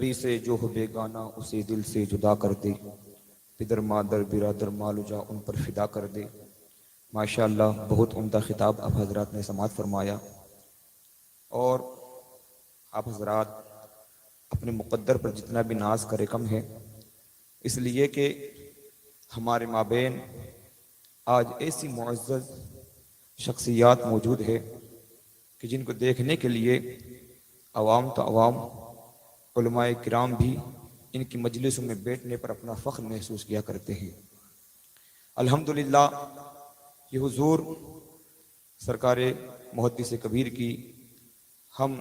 نبی سے جو ہو بیگانہ اسے دل سے جدا کر دے، پدر مادر برادر مال جا ان پر فدا کر دے۔ ماشاءاللہ بہت عمدہ خطاب آپ حضرات نے سماعت فرمایا، اور آپ حضرات اپنے مقدر پر جتنا بھی ناز کرے کم ہے، اس لیے کہ ہمارے مابین آج ایسی معزز شخصیات موجود ہے کہ جن کو دیکھنے کے لیے عوام تو عوام، علماء کرام بھی ان کی مجلسوں میں بیٹھنے پر اپنا فخر محسوس کیا کرتے ہیں۔ الحمدللہ یہ حضور سرکار محدث کبیر کی ہم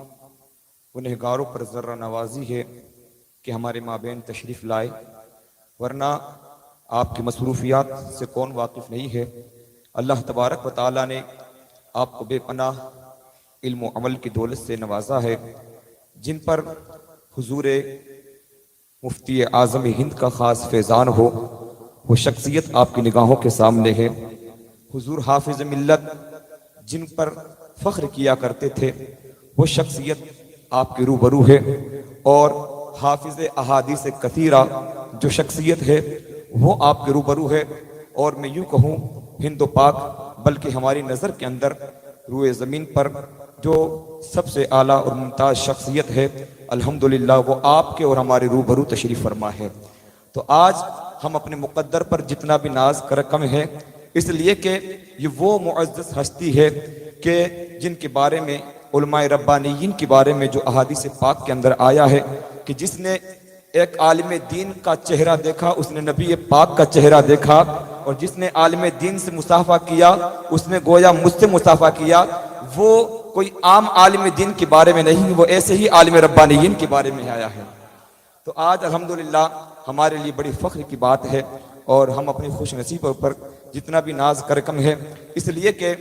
گنہگاروں پر ذرہ نوازی ہے کہ ہمارے مابین تشریف لائے، ورنہ آپ کی مصروفیات سے کون واقف نہیں ہے۔ اللہ تبارک و تعالی نے آپ کو بے پناہ علم و عمل کی دولت سے نوازا ہے، جن پر حضور مفتی اعظم ہند کا خاص فیضان ہو، وہ شخصیت آپ کی نگاہوں کے سامنے ہے۔ حضور حافظ ملت جن پر فخر کیا کرتے تھے، وہ شخصیت آپ کے روبرو ہے، اور حافظ احادیث کثیرہ جو شخصیت ہے وہ آپ کے روبرو ہے، اور میں یوں کہوں ہند و پاک بلکہ ہماری نظر کے اندر روئے زمین پر جو سب سے اعلیٰ اور ممتاز شخصیت ہے، الحمدللہ وہ آپ کے اور ہمارے روبرو تشریف فرما ہے۔ تو آج ہم اپنے مقدر پر جتنا بھی ناز کر کم ہے، اس لیے کہ یہ وہ معزز ہستی ہے کہ جن کے بارے میں علماء ربانیین کے بارے میں جو احادیث پاک کے اندر آیا ہے کہ جس نے ایک عالم دین کا چہرہ دیکھا اس نے نبی پاک کا چہرہ دیکھا، اور جس نے عالم دین سے مصافحہ کیا اس نے گویا مجھ سے مصافحہ کیا۔ وہ کوئی عام عالم دین کے بارے میں نہیں، وہ ایسے ہی عالم ربانیین کے بارے میں آیا ہے۔ تو آج الحمدللہ ہمارے لیے بڑی فخر کی بات ہے، اور ہم اپنی خوش نصیبوں پر جتنا بھی ناز کر کم ہے، اس لیے کہ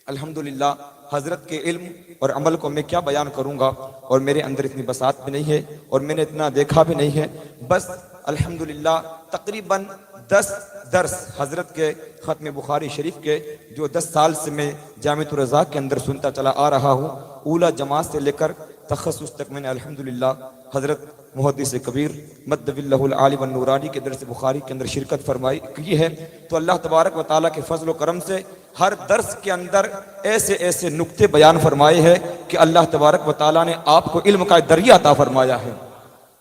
الحمدللہ حضرت کے علم اور عمل کو میں کیا بیان کروں گا، اور میرے اندر اتنی بساط بھی نہیں ہے، اور میں نے اتنا دیکھا بھی نہیں ہے۔ بس الحمدللہ تقریباً 10 درس حضرت کے ختم بخاری شریف کے جو 10 سال سے میں جامعۃ الرزاق کے اندر سنتا چلا آ رہا ہوں، اولا جماعت سے لے کر تخصص تک میں نے الحمدللہ حضرت محدث کبیر مد اللہ العالی والنورانی کے درس بخاری کے اندر شرکت فرمائی کی ہے۔ تو اللہ تبارک و تعالیٰ کے فضل و کرم سے ہر درس کے اندر ایسے ایسے نکتے بیان فرمائے ہیں کہ اللہ تبارک و تعالیٰ نے آپ کو علم کا دریا عطا فرمایا ہے۔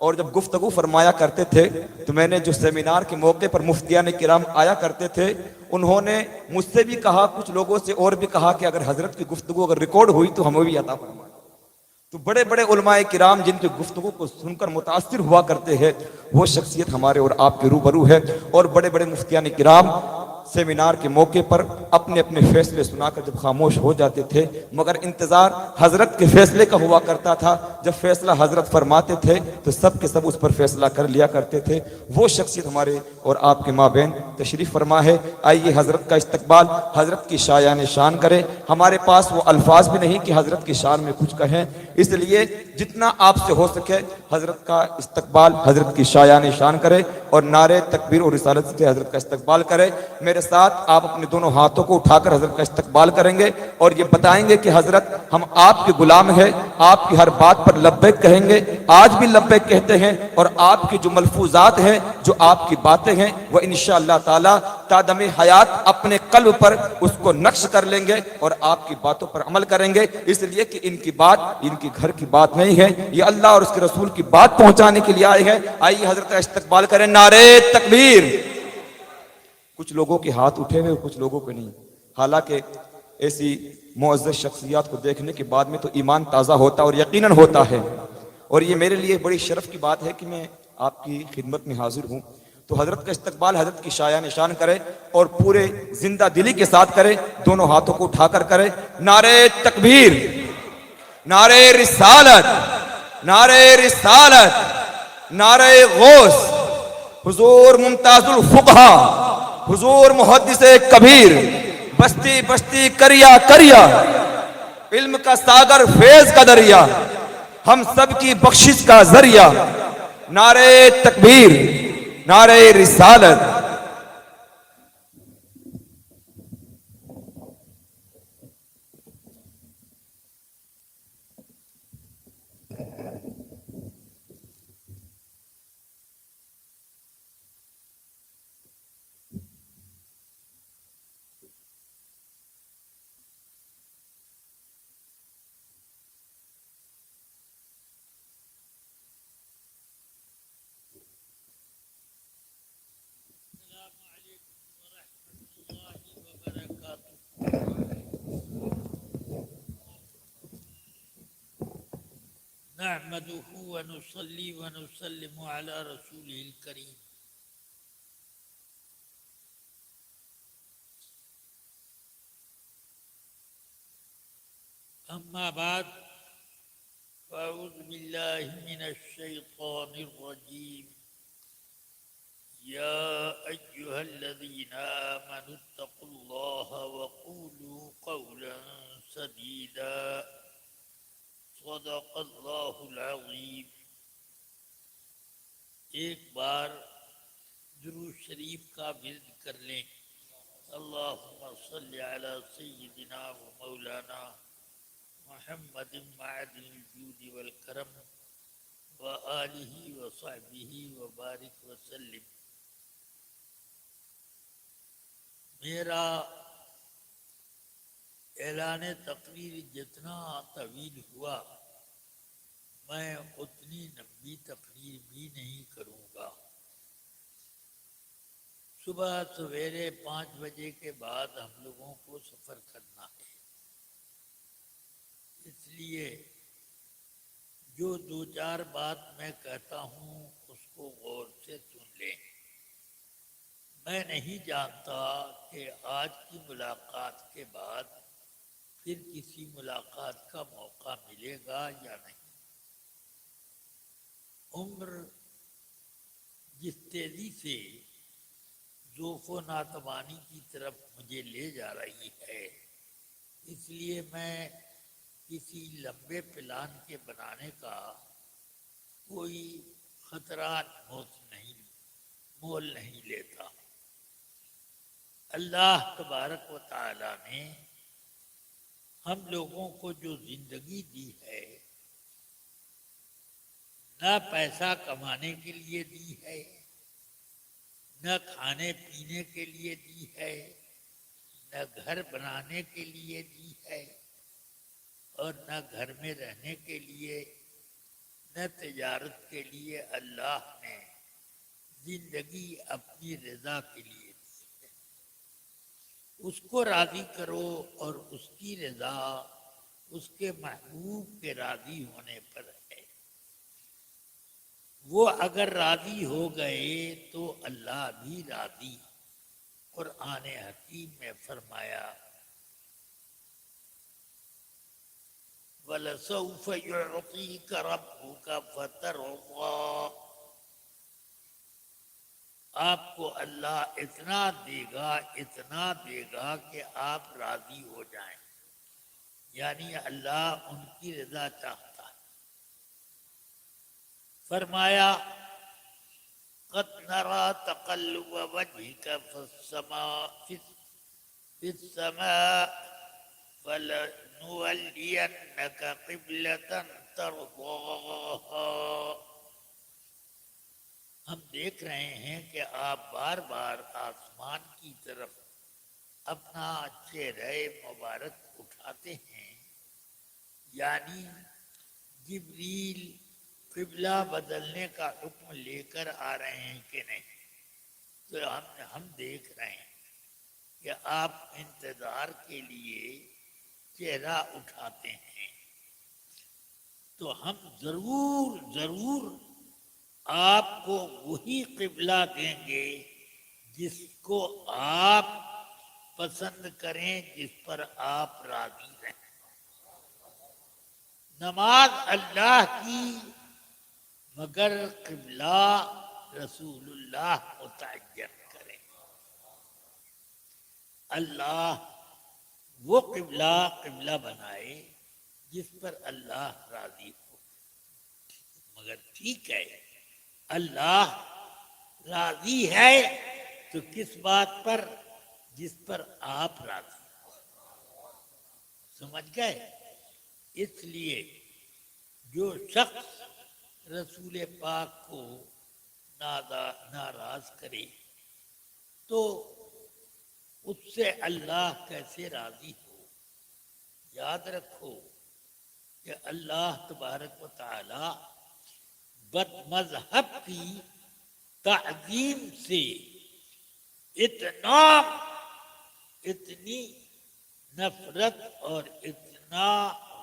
اور جب گفتگو فرمایا کرتے تھے تو میں نے جو سیمینار کے موقع پر مفتیان کرام آیا کرتے تھے، انہوں نے مجھ سے بھی کہا، کچھ لوگوں سے اور بھی کہا کہ اگر حضرت کی گفتگو اگر ریکارڈ ہوئی تو ہمیں بھی عطا فرمائے۔ تو بڑے بڑے علماء کرام جن کی گفتگو کو سن کر متاثر ہوا کرتے ہیں، وہ شخصیت ہمارے اور آپ کے روبرو ہے۔ اور بڑے بڑے مفتیان کرام سیمینار کے موقع پر اپنے اپنے فیصلے سنا کر جب خاموش ہو جاتے تھے، مگر انتظار حضرت کے فیصلے کا ہوا کرتا تھا۔ جب فیصلہ حضرت فرماتے تھے تو سب کے سب اس پر فیصلہ کر لیا کرتے تھے۔ وہ شخصیت ہمارے اور آپ کے مابین تشریف فرما ہے۔ آئیے حضرت کا استقبال، حضرت کی شایان شان کریں۔ ہمارے پاس وہ الفاظ بھی نہیں کہ حضرت کی شان میں کچھ کہیں، اس لیے جتنا آپ سے ہو سکے حضرت کا استقبال، حضرت کی شایان شان کرے، اور نعرے تکبیر اور رسالت سے حضرت کا استقبال کرے۔ میرے ساتھ آپ اپنے دونوں ہاتھوں کو اٹھا کر حضرت کا استقبال کریں گے، اور یہ بتائیں گے کہ حضرت ہم آپ کے غلام ہیں، آپ کی ہر بات پر لبیک کہیں گے، آج بھی لبیک کہتے ہیں، اور آپ کی جو ملفوظات ہیں، جو آپ کی باتیں ہیں، وہ انشاءاللہ تعالی تا دم حیات اپنے قلب پر اس کو نقش کر لیں گے، اور آپ کی باتوں پر عمل کریں گے، اس لیے کہ ان کی بات ان کی گھر کی بات نہیں ہے، یہ اللہ اور اس کے رسول کی بات پہنچانے کے لیے آئے ہیں۔ آئیے حضرت کا استقبال کریں، نعرے تکبیر۔ کچھ لوگوں کے ہاتھ اٹھے ہوئے، کچھ لوگوں کے نہیں، حالانکہ ایسی معزز شخصیات کو دیکھنے کے بعد میں تو ایمان تازہ ہوتا اور یقیناً ہوتا ہے، اور یہ میرے لیے بڑی شرف کی بات ہے کہ میں آپ کی خدمت میں حاضر ہوں۔ تو حضرت کا استقبال حضرت کی شایان نشان کرے، اور پورے زندہ دلی کے ساتھ کرے، دونوں ہاتھوں کو اٹھا کر کرے، نعرے تکبیر، نعرے رسالت، نعرے رسالت، نعرے غوث، حضور ممتاز الفقہا، حضور محدث کبیر، بستی بستی کریا کریا، علم کا ساگر فیض کا دریا، ہم سب کی بخشش کا ذریعہ، نعرے تکبیر، نعرے رسالت۔ نحمده ونصلي ونسلم على رسوله الكريم. أما بعد، فأعوذ بالله من الشيطان الرجيم. يا أيها الذين آمنوا اتقوا الله وقولوا قولا سديدا. صدق اللہ العظیم. ایک بار درود شریف کا ورد کر لیں. اللہم صلی علی سیدنا و مولانا محمد معدن الجود والکرم وآلہ وصحبہ وبارک وسلم. میرا اعلان تقریر جتنا طویل ہوا، میں اتنی لمبی تقریر بھی نہیں کروں گا. صبح سویرے 5 بجے کے بعد ہم لوگوں کو سفر کرنا ہے، اس لیے جو 2-4 بات میں کہتا ہوں اس کو غور سے سن لیں. میں نہیں جانتا کہ آج کی ملاقات کے بعد پھر کسی ملاقات کا موقع ملے گا یا نہیں. عمر جس تیزی سے ذوق و ناتوانی کی طرف مجھے لے جا رہی ہے، اس لیے میں کسی لمبے پلان کے بنانے کا کوئی خطرہ مول نہیں لیتا. اللہ تبارک و تعالی نے ہم لوگوں کو جو زندگی دی ہے، نہ پیسہ کمانے کے لیے دی ہے، نہ کھانے پینے کے لیے دی ہے، نہ گھر بنانے کے لیے دی ہے، اور نہ گھر میں رہنے کے لیے، نہ تجارت کے لیے. اللہ نے زندگی اپنی رضا کے لیے دی ہے. اس کو راضی کرو اور اس کی رضا اس کے محبوب کے راضی ہونے پر ہے. وہ اگر راضی ہو گئے تو اللہ بھی راضی. قرآن حکیم میں فرمایا وَلَسَوْفَ يُعْطِيكَ رَبُّكَ فَتَرْضَىٰ. آپ کو اللہ اتنا دے گا کہ آپ راضی ہو جائیں. یعنی اللہ ان کی رضا چاہتا ہے. فرمایا قَدْ نَرَىٰ تَقَلُّبَ وَجْهِكَ فِي السَّمَاءِ فَلَنُوَلِّيَنَّكَ قِبْلَةً تَرْضَاهَا. ہم دیکھ رہے ہیں کہ آپ بار بار آسمان کی طرف اپنا چہرہ مبارک اٹھاتے ہیں. یعنی جبریل قبلہ بدلنے کا حکم لے کر آ رہے ہیں کہ نہیں. تو ہم دیکھ رہے ہیں کہ آپ انتظار کے لیے چہرہ اٹھاتے ہیں. تو ہم ضرور آپ کو وہی قبلہ دیں گے جس کو آپ پسند کریں، جس پر آپ راضی رہیں. نماز اللہ کی، مگر قبلہ رسول اللہ متعین کریں. اللہ وہ قبلہ بنائے جس پر اللہ راضی ہو. مگر ٹھیک ہے، اللہ راضی ہے تو کس بات پر؟ جس پر آپ راضی ہو. سمجھ گئے؟ اس لیے جو شخص رسول پاک کو ناراض کرے تو اس سے اللہ کیسے راضی ہو. یاد رکھو کہ اللہ تبارک و تعالی بد مذہب کی تعظیم سے اتنی نفرت اور اتنا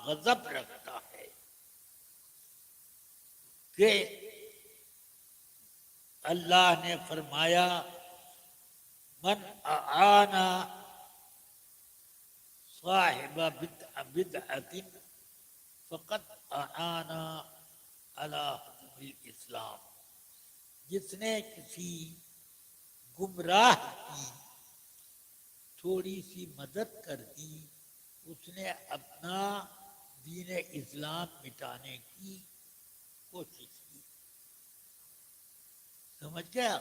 غضب رکھتا ہے کہ اللہ نے فرمایا من اعانا صاحب بدعۃ فقد اعانا علی حکم الاسلام، جس نے کسی گمراہ کی تھوڑی سی مدد کر دی اس نے اپنا دین اسلام مٹانے کی کوشش کی۔ سمجھ گیا؟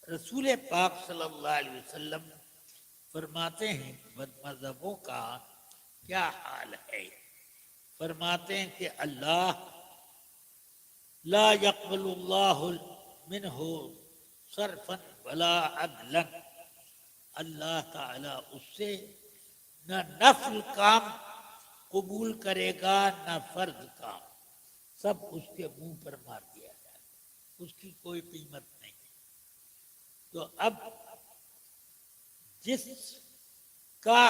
رسول پاک صلی اللہ علیہ وسلم فرماتے ہیں بد مذہبوں کا کیا حال ہے؟ فرماتے ہیں کہ اللہ لا يقبل اللہ منہ صرفا ولا عدلا، اللہ تعالیٰ اس سے نہ نفل کام قبول کرے گا نہ فرض کام، سب اس کے منہ پر مار دیا جائے گا، اس کی کوئی قیمت نہیں ہے۔ تو اب جس کا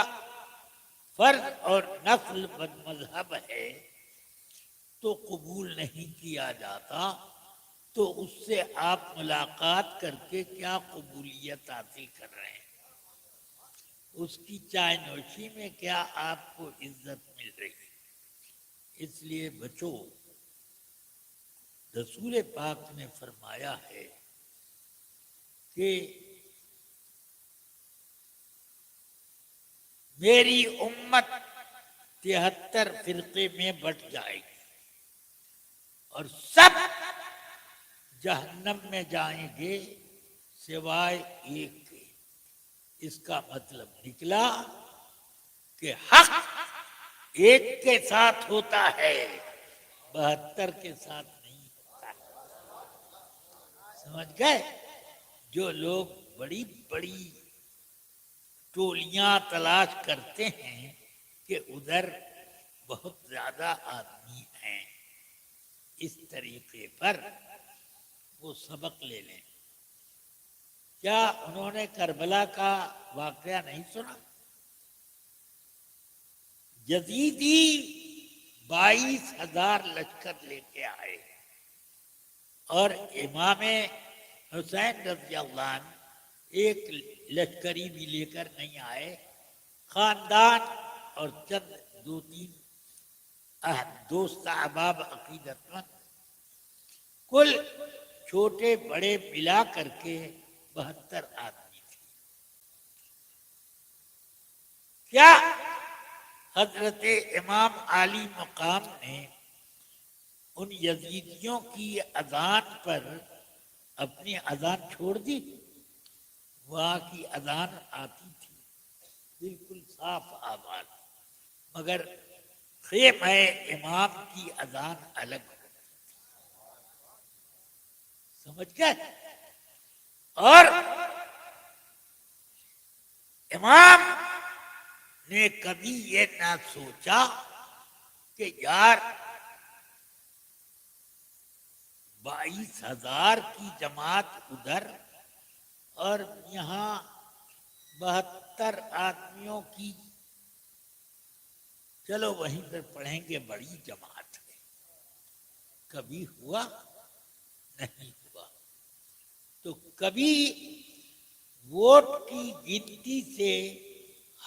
فرض اور نفل بد مذہب ہے تو قبول نہیں کیا جاتا، تو اس سے آپ ملاقات کر کے کیا قبولیت حاصل کر رہے ہیں؟ اس کی چائے نوشی میں کیا آپ کو عزت مل رہی ہے؟ اس لیے بچو، رسول پاک نے فرمایا ہے کہ میری امت 73 فرقے میں بٹ جائے گی اور سب جہنم میں جائیں گے سوائے ایک کے۔ اس کا مطلب نکلا کہ حق ایک کے ساتھ ہوتا ہے، 72 کے ساتھ نہیں ہوتا۔ سمجھ گئے؟ جو لوگ بڑی بڑی ٹولیاں تلاش کرتے ہیں کہ ادھر بہت زیادہ آدمی ہیں، اس طریقے پر وہ سبق لے لیں۔ کیا انہوں نے کربلا کا واقعہ نہیں سنا؟ یزیدی 22,000 لشکر لے کے آئے اور امام حسین رضی اللہ عنہ ایک لشکری بھی لے کر نہیں آئے، خاندان اور چند دو تین دوست احباب عقیدت مند، کل چھوٹے بڑے ملا کر کے 72 آدمی تھے۔ کیا حضرت امام عالی مقام نے ان یزیدیوں کی اذان پر اپنی اذان چھوڑ دی؟ وہاں کی اذان آتی تھی بالکل صاف آواز، مگر خیمہ امام کی اذان الگ ہوتی تھی۔ سمجھ گئے؟ اور امام نے کبھی یہ نہ سوچا کہ یار 22,000 کی جماعت ادھر اور یہاں 72 آدمیوں کی، چلو وہیں پر پڑھیں گے، بڑی جماعت ہے۔ کبھی ہوا نہیں ہوا۔ تو کبھی ووٹ کی گنتی سے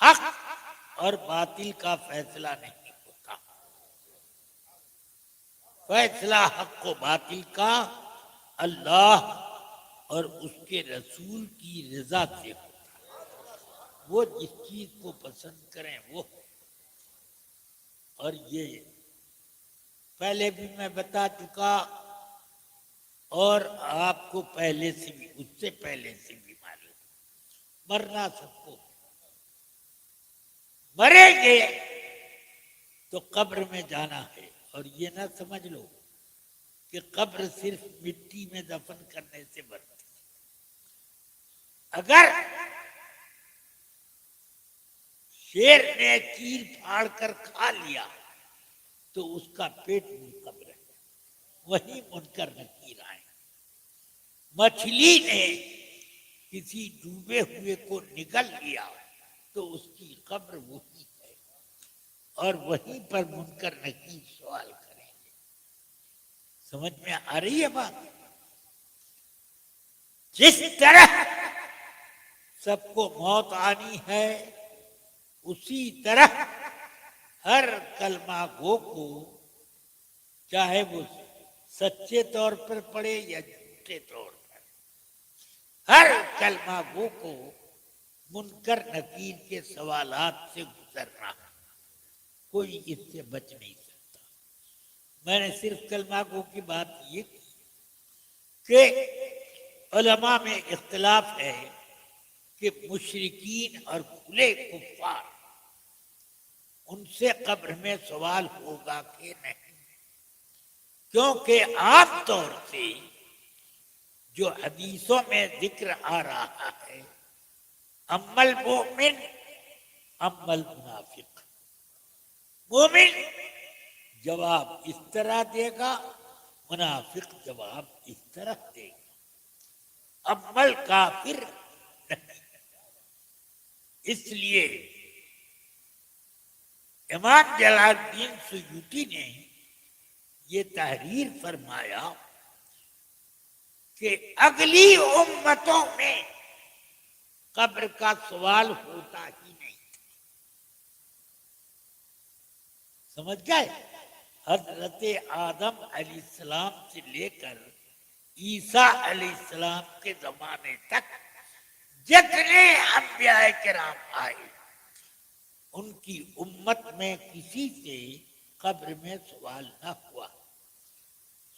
حق اور باطل کا فیصلہ نہیں ہوتا، فیصلہ حق و باطل کا اللہ اور اس کے رسول کی رضا سے ہوتا ہے۔ وہ جس چیز کو پسند کریں وہ، اور یہ پہلے بھی میں بتا چکا اور آپ کو پہلے سے بھی، اس سے پہلے سے بھی معلوم، مرنا سب کو، مریں گے تو قبر میں جانا ہے۔ اور یہ نہ سمجھ لو کہ قبر صرف مٹی میں دفن کرنے سے بنتی ہے۔ اگر شیر نے چیر پھاڑ کر کھا لیا تو اس کا پیٹ بھی قبر ہے، وہی منکر نکیر آئیں۔ مچھلی نے کسی ڈوبے ہوئے کو نگل لیا تو اس کی قبر وہی ہے، اور وہیں پر منکر نکیر سوال کریں گے۔ سمجھ میں آ رہی ہے بات؟ جس طرح سب کو موت آنی ہے اسی طرح ہر کلمہ گو کو، چاہے وہ سچے طور پر پڑھے یا جھوٹے طور پر، ہر کلمہ گو کو منکر نکیر کے سوالات سے گزرنا، کوئی اس سے بچ نہیں سکتا۔ میں نے صرف کلمہ گو کی بات یہ کی کہ علماء میں اختلاف ہے کہ مشرکین اور کھلے کفار ان سے قبر میں سوال ہوگا کہ نہیں، کیونکہ عام طور سے جو حدیثوں میں ذکر آ رہا ہے، اما المؤمن اما المنافق، مومن جواب اس طرح دے گا، منافق جواب اس طرح دے گا، اما الکافر نہیں۔ اس لیے امام جلال الدین سیوطی نے یہ تحریر فرمایا کہ اگلی امتوں میں قبر کا سوال ہوتا ہی نہیں۔ سمجھ گئے؟ حضرت آدم علیہ السلام سے لے کر عیسیٰ علیہ السلام کے زمانے تک جتنے انبیاء کرام آئے، ان کی امت میں کسی سے قبر میں سوال نہ ہوا۔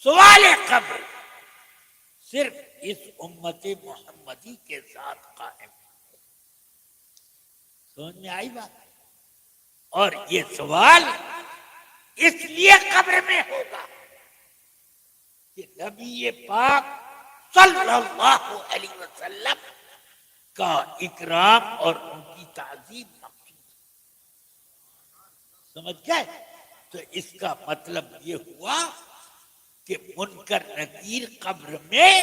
سوال قبر صرف اس امت محمدی کے ساتھ قائم ہے۔ سمجھ میں آئی بات؟ اور یہ سوال اس لیے قبر میں ہوگا کہ نبی پاک صلی اللہ علیہ وسلم کا اکرام اور ان کی تعظیم مقصود ہے۔ سمجھ گئے؟ تو اس کا مطلب یہ ہوا کہ منکر نکیر قبر میں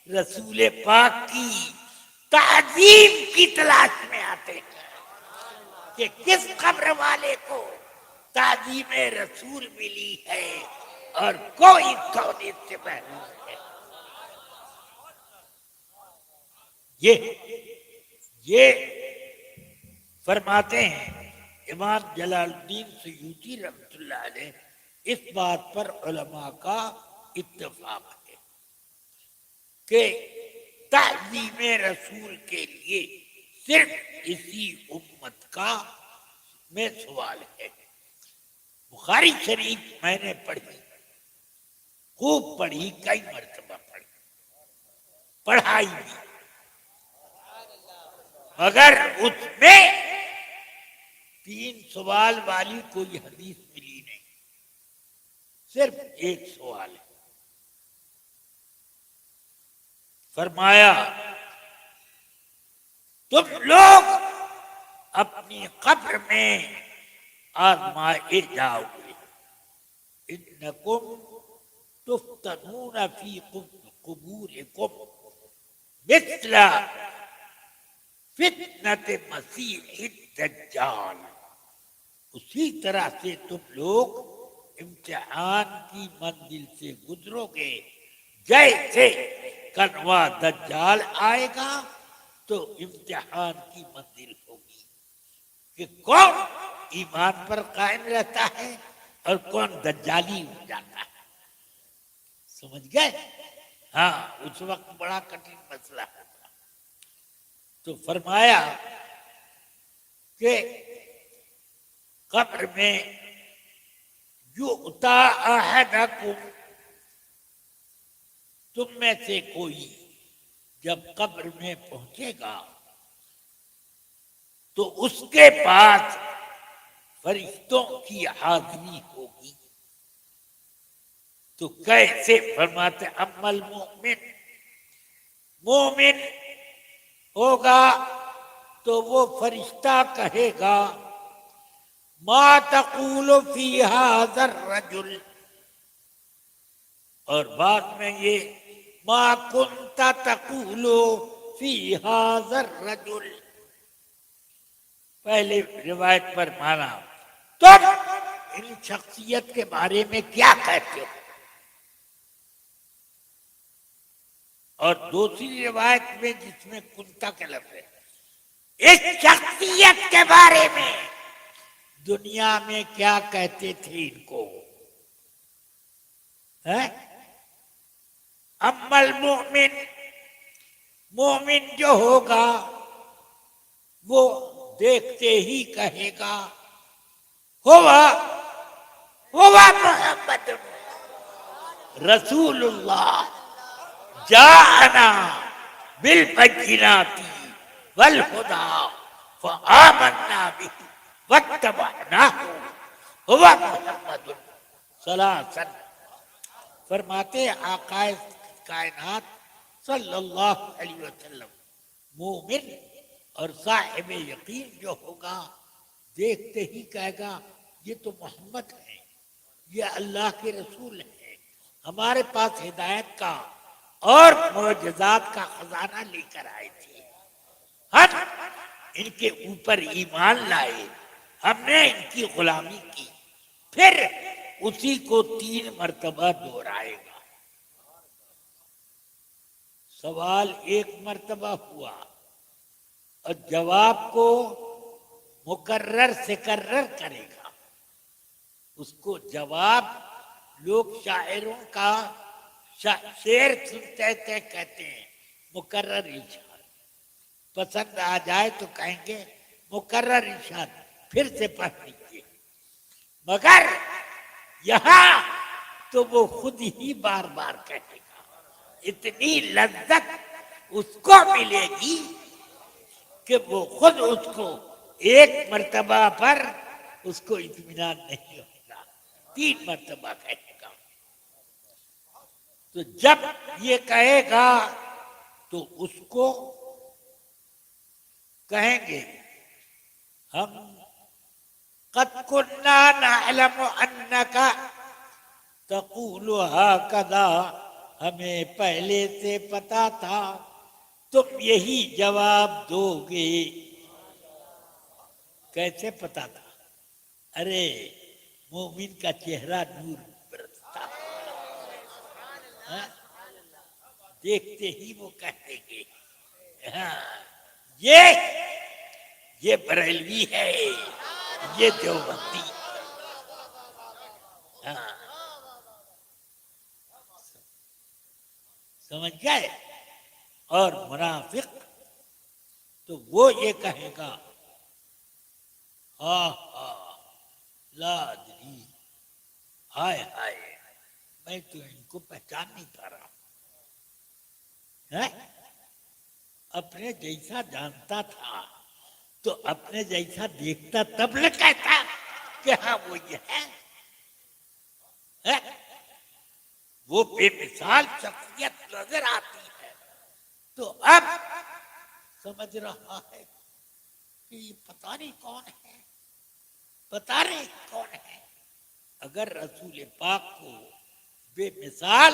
رسول پاک کی تعظیم کی تلاش میں آتے ہیں کہ کس قبر والے کو تعظیم رسول ملی ہے اور کوئی توحید سے محروم ہے۔ یہ فرماتے ہیں امام جلال الدین سیوطی رحمۃ اللہ علیہ، اس بات پر علماء کا اتفاق ہے کہ تعظیم رسول کے لیے صرف اسی امت کا میں سوال ہے۔ بخاری شریف میں نے پڑھی، خوب پڑھی، کئی مرتبہ پڑھی، پڑھائی بھی، مگر اس میں 3 سوال والی کوئی حدیث ملی نہیں، صرف ایک سوال ہے۔ فرمایا تم لوگ اپنی قبر میں آزمائے جاؤ گے، انکم تفتنون فی قبورکم مثل فتنۃ مسیح الدجال، اسی طرح سے تم لوگ امتحان کی منزل سے گزرو گے جیسے کنوا دجال آئے گا تو امتحان کی منزل ہوگی کہ کون ایمان پر قائم رہتا ہے اور کون دجالی ہو جاتا ہے۔ سمجھ گئے؟ ہاں، اس وقت بڑا کٹھن مسئلہ ہوگا۔ تو فرمایا کہ قبر میں یؤتی احدکم، تم میں سے کوئی جب قبر میں پہنچے گا تو اس کے پاس فرشتوں کی حاضری ہوگی۔ تو کیسے؟ فرماتے اما المؤمن، مومن ہوگا تو وہ فرشتہ کہے گا ما تقول فی ھذا الرجل، اور بعد میں یہ ما کنت تقول فی ھذا الرجل، پہلے روایت پر مانا تم ان شخصیت کے بارے میں کیا کہتے ہو؟ اور دوسری روایت میں جس میں کنتا کا لفظ ہے، اس شخصیت کے بارے میں دنیا میں کیا کہتے تھے ان کو؟ اما المؤمن، مومن جو ہوگا وہ دیکھتے ہی کہے گا ہوا محمد رسول اللہ جاءنا بالبینات والہدی فآمنا به واتبعناه ہوا محمد صلی اللہ علیہ وسلم۔ فرماتے آقا کائنات صلی اللہ علیہ وسلم مومن اور صاحب یقین جو ہوگا دیکھتے ہی کہے گا یہ تو محمد ہے، یہ اللہ کے رسول ہیں، ہمارے پاس ہدایت کا اور معجزات کا خزانہ لے کر آئے تھے، ہم ان کے اوپر ایمان لائے، ہم نے ان کی غلامی کی۔ پھر اسی کو 3 مرتبہ دہرائے گا۔ سوال 1 مرتبہ ہوا اور جواب کو مکرر سے کرر کرے گا۔ اس کو جواب لوگ شاعروں کا شعر سنتے تھے، کہتے ہیں مکرر ارشاد، پسند آ جائے تو کہیں گے مکرر ارشاد، پھر سے پڑھ لیجیے، مگر یہاں تو وہ خود ہی بار بار کہے گا، اتنی لذت اس کو ملے گی کہ وہ خود اس کو 1 مرتبہ پر اس کو اطمینان نہیں ہوگا، 3 مرتبہ کہے گا۔ تو جب یہ کہے گا تو اس کو کہیں گے ہم قد كنا نعلم انك تقول هكذا، ہمیں پہلے سے پتا تھا تم یہی جواب دو گے۔ کیسے پتا تھا؟ ارے مومن کا چہرہ نور برستا، دیکھتے ہی وہ کہتے گے یہ بریلوی ہے، یہ دیوبندی۔ سمجھ گئے؟ اور منافق تو وہ یہ کہے گا لا ادری، ہائے ہائے میں تو ان کو پہچان نہیں پا رہا ہوں، اپنے جیسا جانتا تھا تو اپنے جیسا دیکھتا تب نہ کہتا کہ ہاں وہ یہ ہے۔ وہ بے مثال شخصیت نظر آتی ہے تو اب سمجھ رہا ہے کہ یہ پتہ نہیں کون ہے، پتہ نہیں کون ہے۔ اگر رسول پاک کو بے مثال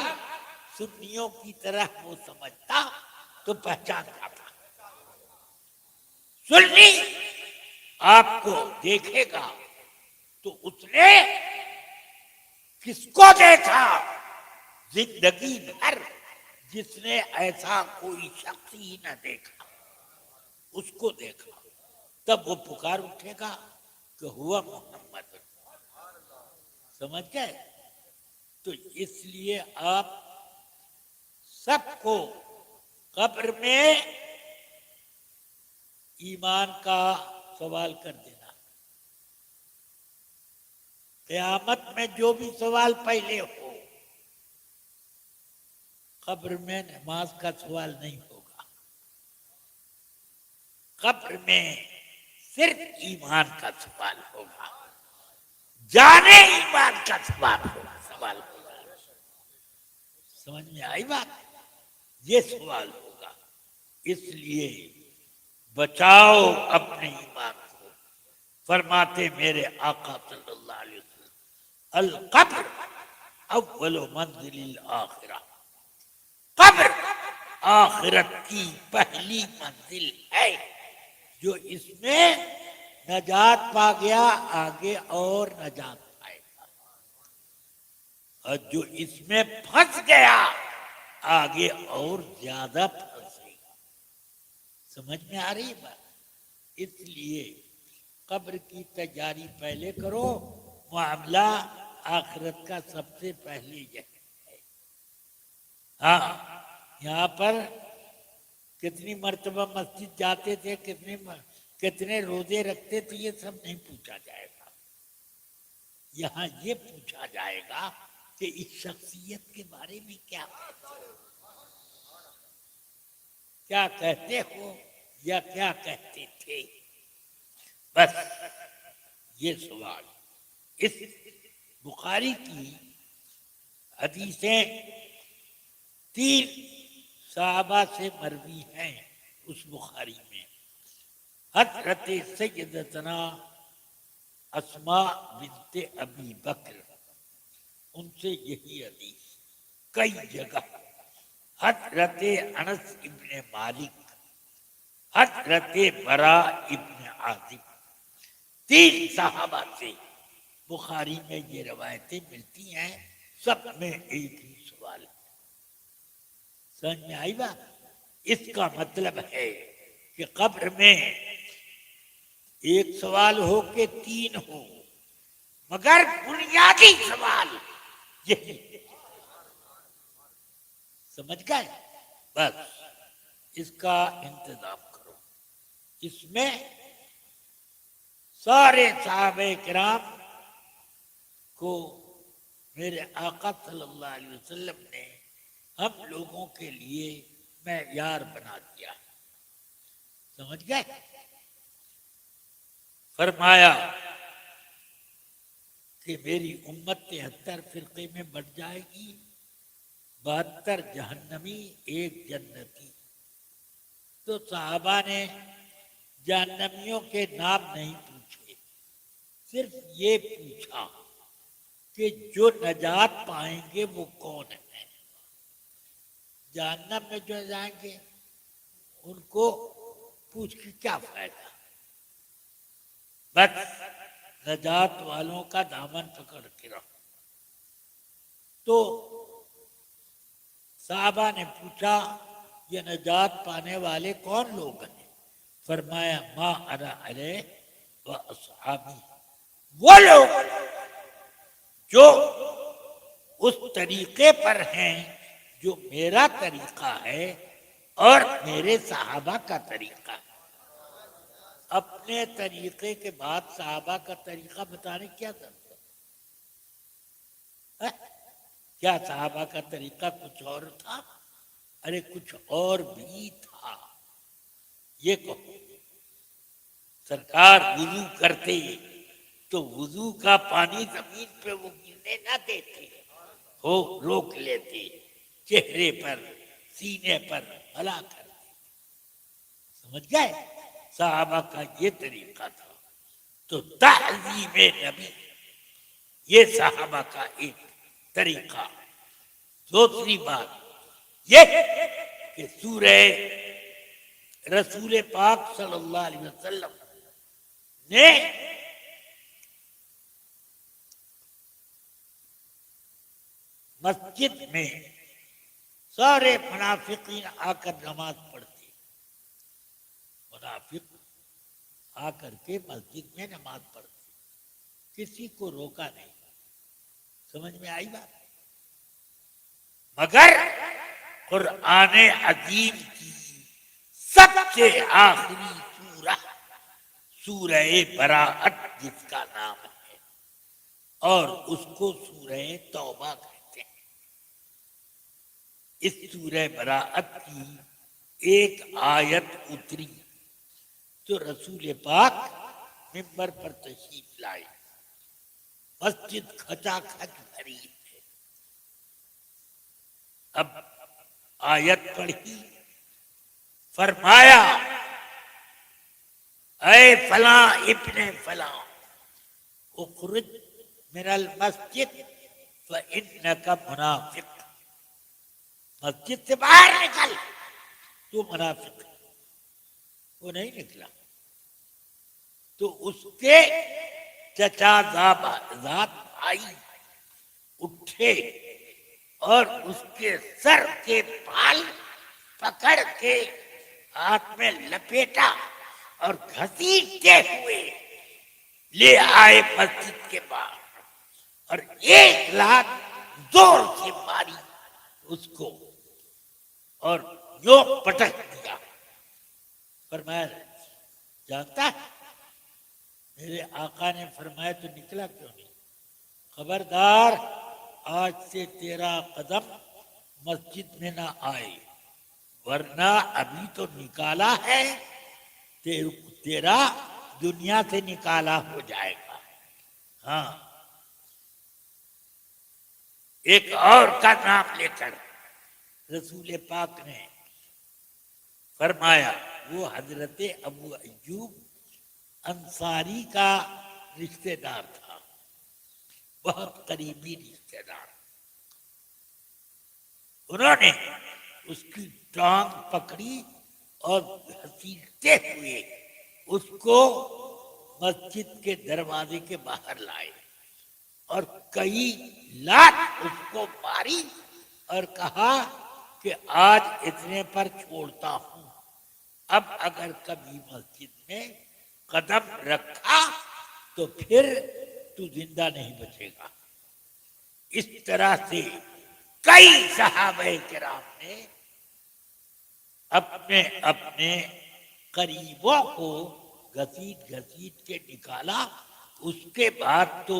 سنیوں کی طرح وہ سمجھتا تو پہچان جاتا۔ سنی آپ کو دیکھے گا تو اس نے کس کو دیکھا؟ زندگی بھر جس نے ایسا کوئی شخص ہی نہ دیکھا اس کو دیکھا، تب وہ پکار اٹھے گا کہ ہوا محمد۔ سمجھ گئے؟ تو اس لیے آپ سب کو قبر میں ایمان کا سوال کر دینا، قیامت میں جو بھی سوال پہلے ہو، قبر میں نماز کا سوال نہیں ہوگا، قبر میں صرف ایمان کا سوال ہوگا، جانے ایمان کا سوال ہوگا۔ سمجھ میں آئی بات؟ یہ سوال ہوگا۔ اس لیے بچاؤ اپنے ایمان کو۔ فرماتے میرے آقا صلی اللہ علیہ وسلم القبر اول منزل الآخرہ، قبر آخرت کی پہلی منزل ہے، جو اس میں نجات پا گیا آگے اور نجات پائے گا، اور جو اس میں پھنس گیا آگے اور زیادہ پھنسے گا. سمجھ میں آ رہی بات؟ اس لیے قبر کی تیاری پہلے کرو، معاملہ آخرت کا سب سے پہلے یہ ہے. ہاں، یہاں پر کتنی مرتبہ مسجد جاتے تھے، کتنے روزے رکھتے تھے، یہ سب نہیں پوچھا جائے گا. یہاں یہ پوچھا جائے گا کہ اس شخصیت کے بارے میں کیا کہتے ہو یا کیا کہتے تھے. بس یہ سوال. اس بخاری کی حدیثیں 3 صحابہ سے مروی ہیں. اس بخاری میں حضرت سیدتنا اسماء بنت ابی بکر، ان سے یہی حدیث کئی جگہ. حضرت انس ابن مالک، حضرت براء ابن عازب، 3 صحابہ سے بخاری میں یہ روایتیں ملتی ہیں. سب میں ایک ہی سوال ہے. سمجھ میں آئی بات؟ اس کا مطلب ہے کہ قبر میں ایک سوال ہو کہ 3 ہو، مگر بنیادی سوال یہی. سمجھ گئے؟ بس اس کا انتظام کرو. اس میں سارے صحابہ کرام کو میرے آقا صلی اللہ علیہ وسلم نے ہم لوگوں کے لیے معیار بنا دیا. سمجھ گئے؟ فرمایا کہ میری امت 73 فرقے میں بٹ جائے گی، 72 جہنمی، 1 جنتی. تو صحابہ نے جہنمیوں کے نام نہیں پوچھے، صرف یہ پوچھا کہ جو نجات پائیں گے وہ کون ہیں. جہنم میں جو جائیں گے ان کو پوچھ کے کیا فائدہ. بس نجات والوں کا دامن پکڑ کے رہو. تو صحابہ نے پوچھا یہ نجات پانے والے کون لوگ ہیں؟ فرمایا ما انا علیہ و اصحابی، وہ لوگ جو اس طریقے پر ہیں جو میرا طریقہ ہے اور میرے صحابہ کا طریقہ ہے. اپنے طریقے کے بعد صحابہ کا طریقہ بتانے کیا ضرورت ہے؟ کیا صحابہ کا طریقہ کچھ اور تھا؟ ارے کچھ اور بھی تھا. یہ کہو سرکار وضو کرتے تو وضو کا پانی زمین پہ وہ گرنے نہ دیتے، ہو روک لیتے، چہرے پر سینے پر ملا کر دیتے. سمجھ گئے؟ صحابہ کا یہ طریقہ تھا. تو تہذیب نبی یہ صحابہ کا ایک طریقہ. دوسری بات یہ کہ سورہ رسول پاک صلی اللہ علیہ وسلم نے مسجد میں سارے منافقین آ کر نماز پڑھتے. منافق آ کر کے مسجد میں نماز پڑھتے، کسی کو روکا نہیں. سمجھ میں آئی بات؟ مگر قرآن عظیم کی سب سے آخری سورہ سورہ براءت جس کا نام ہے، اور اس کو سورہ توبہ کہتے ہیں. اس سورہ براءت کی ایک آیت اتری تو رسول پاک ممبر پر تشریف لائے. مسجد کھچا کھچ بھری ہے. اب آیت پڑھی، فرمایا اے فلاں ابن فلاں اخرج من المسجد فإنک منافق. مسجد سے باہر نکل، تو منافق ہے. وہ نہیں نکلا تو اس کے چچا زاد بھائی اٹھے اور اس کے سر کے بال پکڑ کے ہاتھ میں لپیٹا اور گھسیٹتے ہوئے لے آئے مسجد کے باہر اور ایک لات زور سے ماری اس کو اور یوں پٹک دیا. فرمایا جانتا ہے میرے آقا نے فرمایا تو نکلا کیوں نہیں؟ خبردار آج سے تیرا قدم مسجد میں نہ آئے ورنہ ابھی تو نکالا ہے تیرا دنیا سے نکالا ہو جائے گا. ہاں ایک اور کا نام لے کر رسول پاک نے فرمایا وہ حضرت ابو ایوب انصاری کا رشتہ دار تھا، بہت قریبی رشتہ دار. انہوں نے اس کی ٹانگ پکڑی اور گھسیٹتے ہوئے اس کو مسجد کے دروازے کے باہر لائے اور کئی لات اس کو ماری اور کہا کہ آج اتنے پر چھوڑتا ہوں، اب اگر کبھی مسجد میں قدم رکھا تو پھر تو زندہ نہیں بچے گا. اس طرح سے کئی صحابہ کرام نے اپنے اپنے قریبوں کو گھسیٹ گھسیٹ کے نکالا. اس کے بعد تو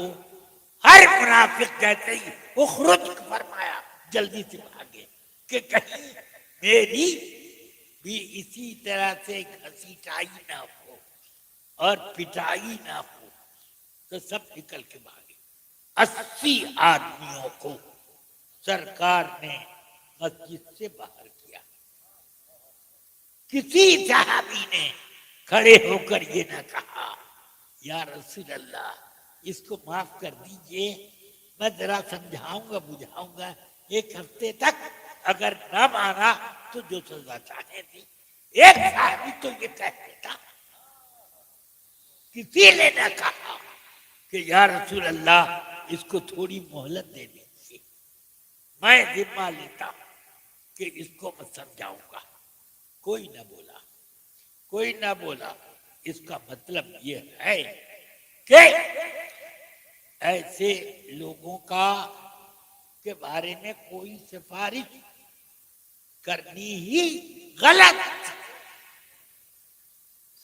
ہر منافق کہتے ہی اخرج فرمایا جلدی سے بھاگے کہ کہیں میری بھی اسی طرح سے گھسیٹائی نہ ہو اور پٹائی نہ ہو. تو سب نکل کے بھاگے. 80 آدمیوں کو سرکار نے مسجد سے باہر کیا. کسی صحابی نے کھڑے ہو کر یہ نہ کہا یا رسول اللہ اس کو معاف کر دیجئے، میں ذرا سمجھاؤں گا بجھاؤں گا، ایک ہفتے تک اگر نہ مانا تو جو سزا چاہے تھی. ایک صحابی تو یہ کہہ دیتا. کسی نے نہ کہا کہ یا رسول اللہ اس کو تھوڑی مہلت دے دیجیے، میں ذمہ لیتا ہوں کہ اس کو میں سمجھاؤں گا. کوئی نہ بولا، کوئی نہ بولا. اس کا مطلب یہ ہے کہ ایسے لوگوں کا کے بارے میں کوئی سفارش کرنی ہی غلط.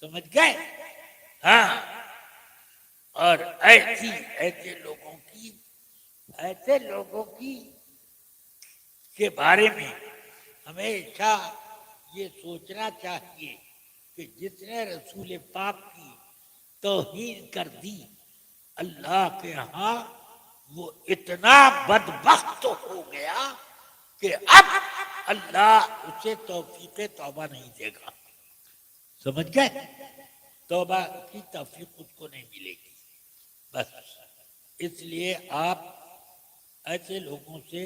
سمجھ گئے؟ ہاں. اور ایسے لوگوں کی کے بارے میں ہمیشہ یہ سوچنا چاہیے کہ جس نے رسول پاک کی توہین کر دی اللہ کے ہاں وہ اتنا بدبخت ہو گیا کہ اب اللہ اسے توفیق توبہ نہیں دے گا. سمجھ گئے؟ توبہ کی توفیق اس کو نہیں ملے گی. بس اس لیے آپ ایسے لوگوں سے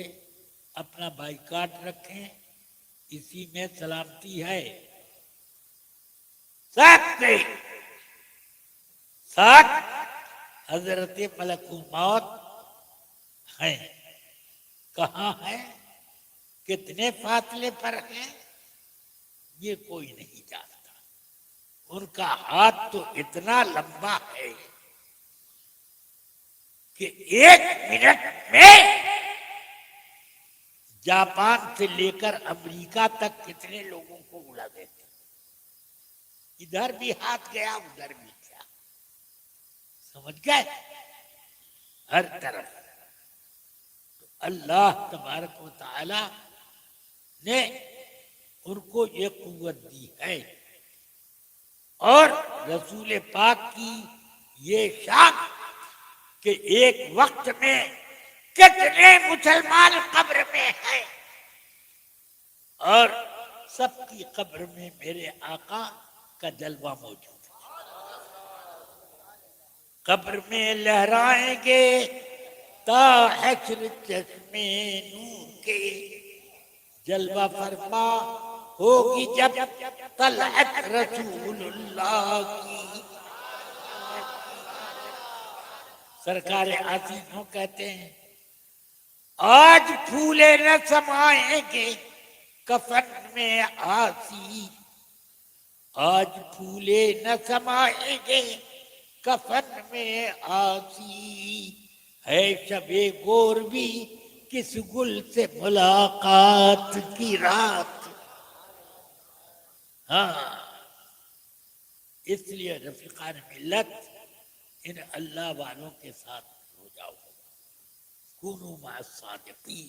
اپنا بائیکاٹ رکھیں، اسی میں سلامتی ہے. ساتھ حضرت ملک الموت ہیں. کہاں ہیں، کتنے فاصلے پر ہیں، یہ کوئی نہیں جانتا. ان کا ہاتھ تو اتنا لمبا ہے کہ 1 منٹ میں جاپان سے لے کر امریکہ تک کتنے لوگوں کو اڑا دیتے. ادھر بھی ہاتھ گیا ادھر بھی گیا. سمجھ گئے؟ ہر طرف. تو اللہ تبارک و تعالی نے ان کو یہ قوت دی ہے اور رسول پاک کی یہ شان کہ ایک وقت میں کتنے مسلمان قبر میں ہیں اور سب کی قبر میں میرے آقا کا جلوہ موجود ہے. قبر میں لہرائیں گے تا حشر چشمے نور کے، جلوہ فرما ہوگی جب طلعت رسول اللہ کی. سرکار عظیم کہتے ہیں آج پھولے نہ سمائیں گے کفن میں آسی، آج پھولے نہ سمائیں گے کفن میں آسی، ہے شب گور بھی کس گل سے ملاقات کی رات۔ ہاں، اس لیے رفیقان ملت ان اللہ والوں کے ساتھ ہو جاؤ، کونوا مع الصادقین۔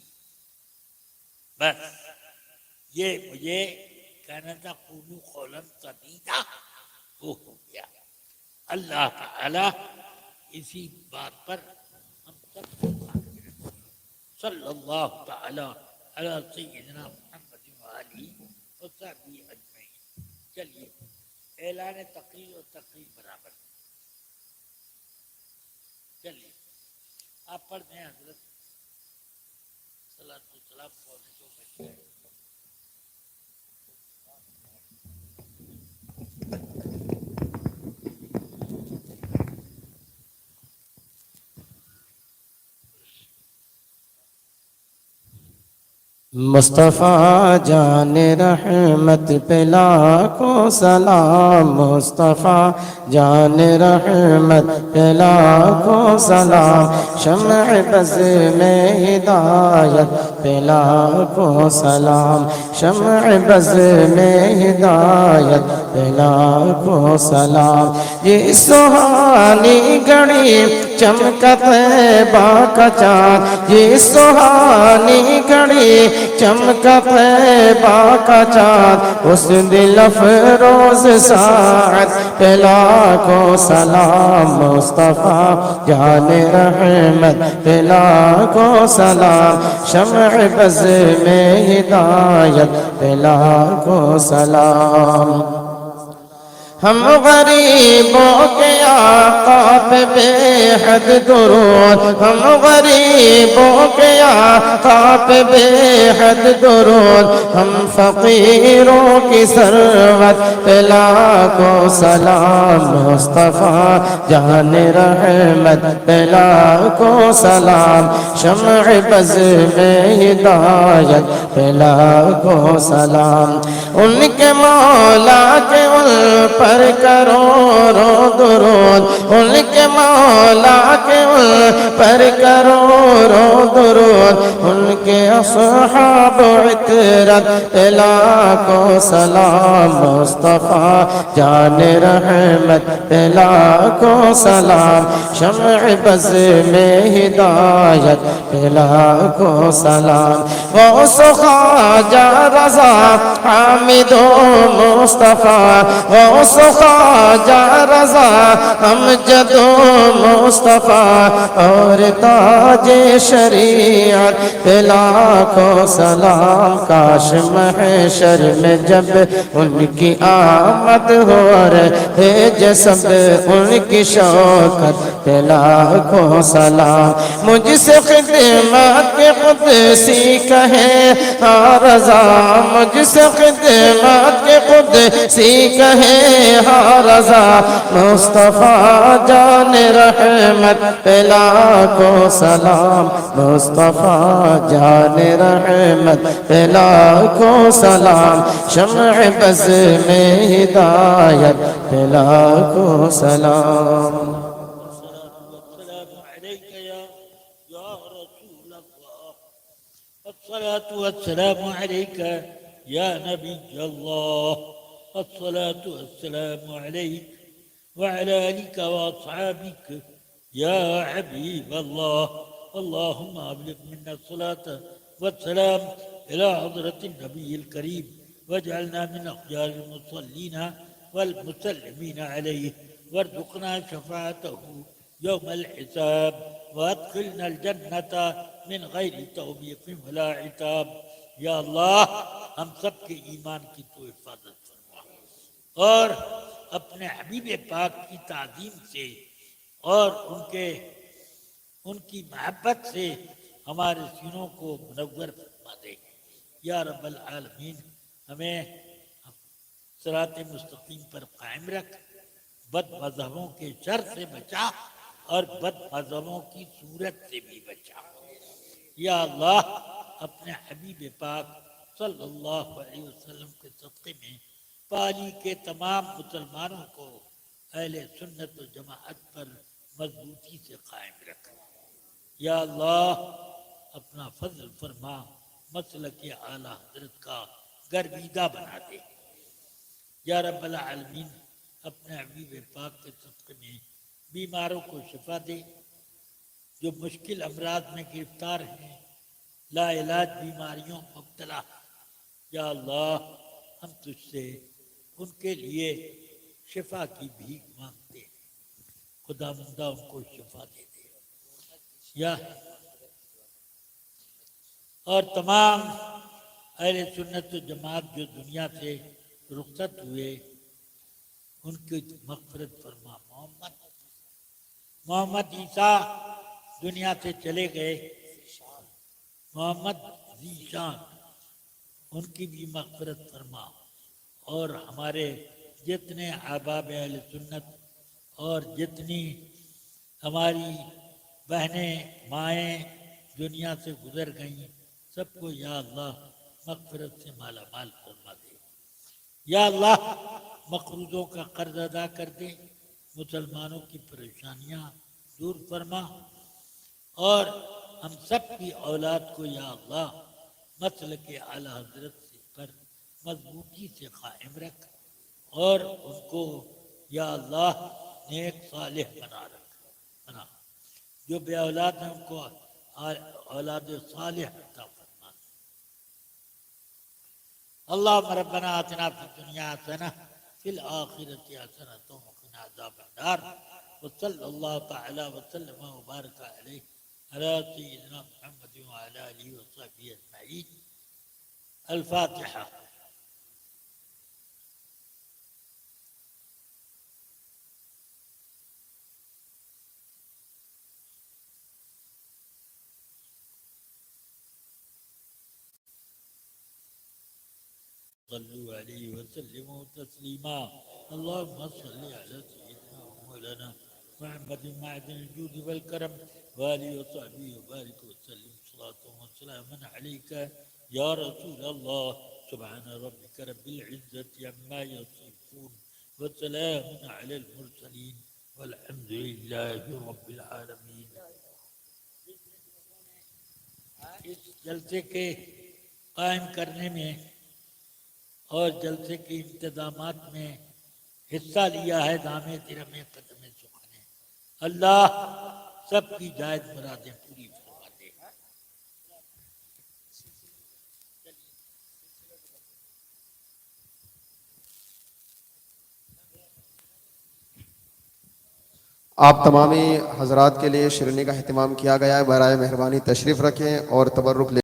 بس یہ مجھے کہنا تھا، قولوا قولا سدیدا، وہ ہو گیا۔ اللہ تعالی اسی بات پر ہم سب کو قائم رکھے۔ صلی اللہ تعالی علی سیدنا محمد وآلہ وصحبہ اجمعین۔ چلیے اعلان تقریر اور تقریر برابر، چلیے آپ پڑھ دیں حضرت۔ صلاۃ والسلام پڑھنے کو بچے۔ مصطفیٰ جان رحمت پہ لاکھوں سلام، مصطفیٰ جان رحمت پہ لاکھوں سلام، شمع بز میں ہدایت پہ لاکھوں سلام، شمع بز میں ہدایت پہ لاکھوں سلام۔ یہ سہانی گھڑی چمکت طیبہ کا چاند، یہ سہانی گھڑی چمکت طیبہ کا چاند، اس دل افروز ساعت پہ لاکھوں سلام، مصطفیٰ جان رحمت پہ لاکھوں سلام، شمع بز میں ہدایت پہ لاکھوں سلام۔ ہم غریبوں کے آقا پہ بے حد درود، ہم غریبوں کے آقا پہ بے حد درود، ہم فقیروں کی ثروت پہ لاکھوں سلام، مصطفیٰ جان رحمت پہ لاکھوں سلام، شمع بز میں ہدایت پہ لاکھوں سلام۔ ان کے مولا کے ان پر کروڑوں درود، ان کے مولا کے ان پر کروڑوں درود، ان کے اصحاب عطرت پہ لاکھوں سلام، مصطفیٰ جان رحمت پہ لاکھوں سلام، شمع بز میں ہدایت پہ لاکھوں سلام۔ غوث و خواجہ رضا حامد و مصطفیٰ، غوث و خواجہ رضا امجد و مصطفیٰ، اور تاج شریعت پہ لاکھوں سلام۔ کاش محشر میں جب ان کی آمد ہو رہے جسد ان کی شوکت پہ لاکھوں سلام۔ مجھ سے خدمت کے قدسی کہے ہاں رضا، مجھ سے خدمت کے قدسی کہے ہاں رضا، مصطفیٰ جان رحمت پہ لاکھوں سلام، مصطفیٰ جان رحمت پہ لاکھوں سلام، شمع بز میں ہدایت پہ لاکھوں سلام۔ الصلاة والسلام عليك يا نبي الله، الصلاة والسلام عليك وعلى آلك وأصحابك يا حبيب الله، اللهم أبلغ منا الصلاة والسلام إلى حضرة النبي الكريم، واجعلنا من أخيار المصلين والمسلمين عليه، وارزقنا شفاعته يوم الحساب، وادخلنا الجنة من غیر توبیق ولا عتاب۔ یا اللہ ہم سب کے ایمان کی تو حفاظت فرما، اور اپنے حبیب پاک کی تعظیم سے اور ان کی محبت سے ہمارے سینوں کو منور فرما دے۔ یا رب العالمین ہمیں صراط مستقیم پر قائم رکھ، بد مذہبوں کے شر سے بچا اور بد مذہبوں کی صورت سے بھی بچا۔ یا اللہ اپنے حبیب پاک صلی اللہ علیہ وسلم کے صدقے میں پالی کے تمام مسلمانوں کو اہل سنت و جماعت پر مضبوطی سے قائم رکھ۔ یا اللہ اپنا فضل فرما، مسلک اعلیٰ حضرت کا گرویدہ بنا دے۔ یا رب العالمین اپنے حبیب پاک کے صدقے میں بیماروں کو شفا دے، جو مشکل امراض میں گرفتار ہیں، لا علاج بیماریوں مبتلا ہیں۔ یا اللہ ہم تجھ سے ان کے لیے شفا کی بھیک مانگتے ہیں، خدا مندہ ان کو شفا دے دے۔ یا اور تمام اہل سنت و جماعت جو دنیا سے رخصت ہوئے ان کی مغفرت فرما۔ محمد عیسیٰ دنیا سے چلے گئے، محمد ذیشان ان کی بھی مغفرت فرما، اور ہمارے جتنے احباب اہل سنت اور جتنی ہماری بہنیں مائیں دنیا سے گزر گئیں سب کو یا اللہ مغفرت سے مالا مال فرما دے۔ یا اللہ مقروضوں کا قرض ادا کر دے، مسلمانوں کی پریشانیاں دور فرما، اور ہم سب کی اولاد کو یا اللہ مسلک اعلیٰ حضرت سے پر مضبوطی سے قائم رکھ، اور ان کو یا اللہ نیک صالح بنا جو بے اولاد ہیں ان کو اولاد صالح عطا فرما۔ اللهم ربنا آتنا في الدنيا حسنة في الآخرة حسنة وقنا عذاب النار، وصلى الله تعالى وسلم وبارك عليه على سيدنا محمد وعلى آله وصحبه أجمعين۔ الفاتحة۔ صلوا عليه وسلموا تسليما۔ اللهم صل على سيدنا ومولانا محمد معدن الجود والكرم وآله وصحبه وبارك وسلم صلاة وسلاما عليك يا رسول الله۔ سبحان ربك رب العزة عما يصفون وسلام على المرسلين والحمد لله رب العالمين۔ اس جلسے کے قائم کرنے میں اور جلسے کے انتظامات میں حصہ لیا ہے دامِ درم قدم سخن۔ اللہ سب کی جائز مرادیں پوری فرما دے۔ آپ تمامی حضرات کے لیے شیرنی کا اہتمام کیا گیا ہے، برائے مہربانی تشریف رکھیں اور تبرک لے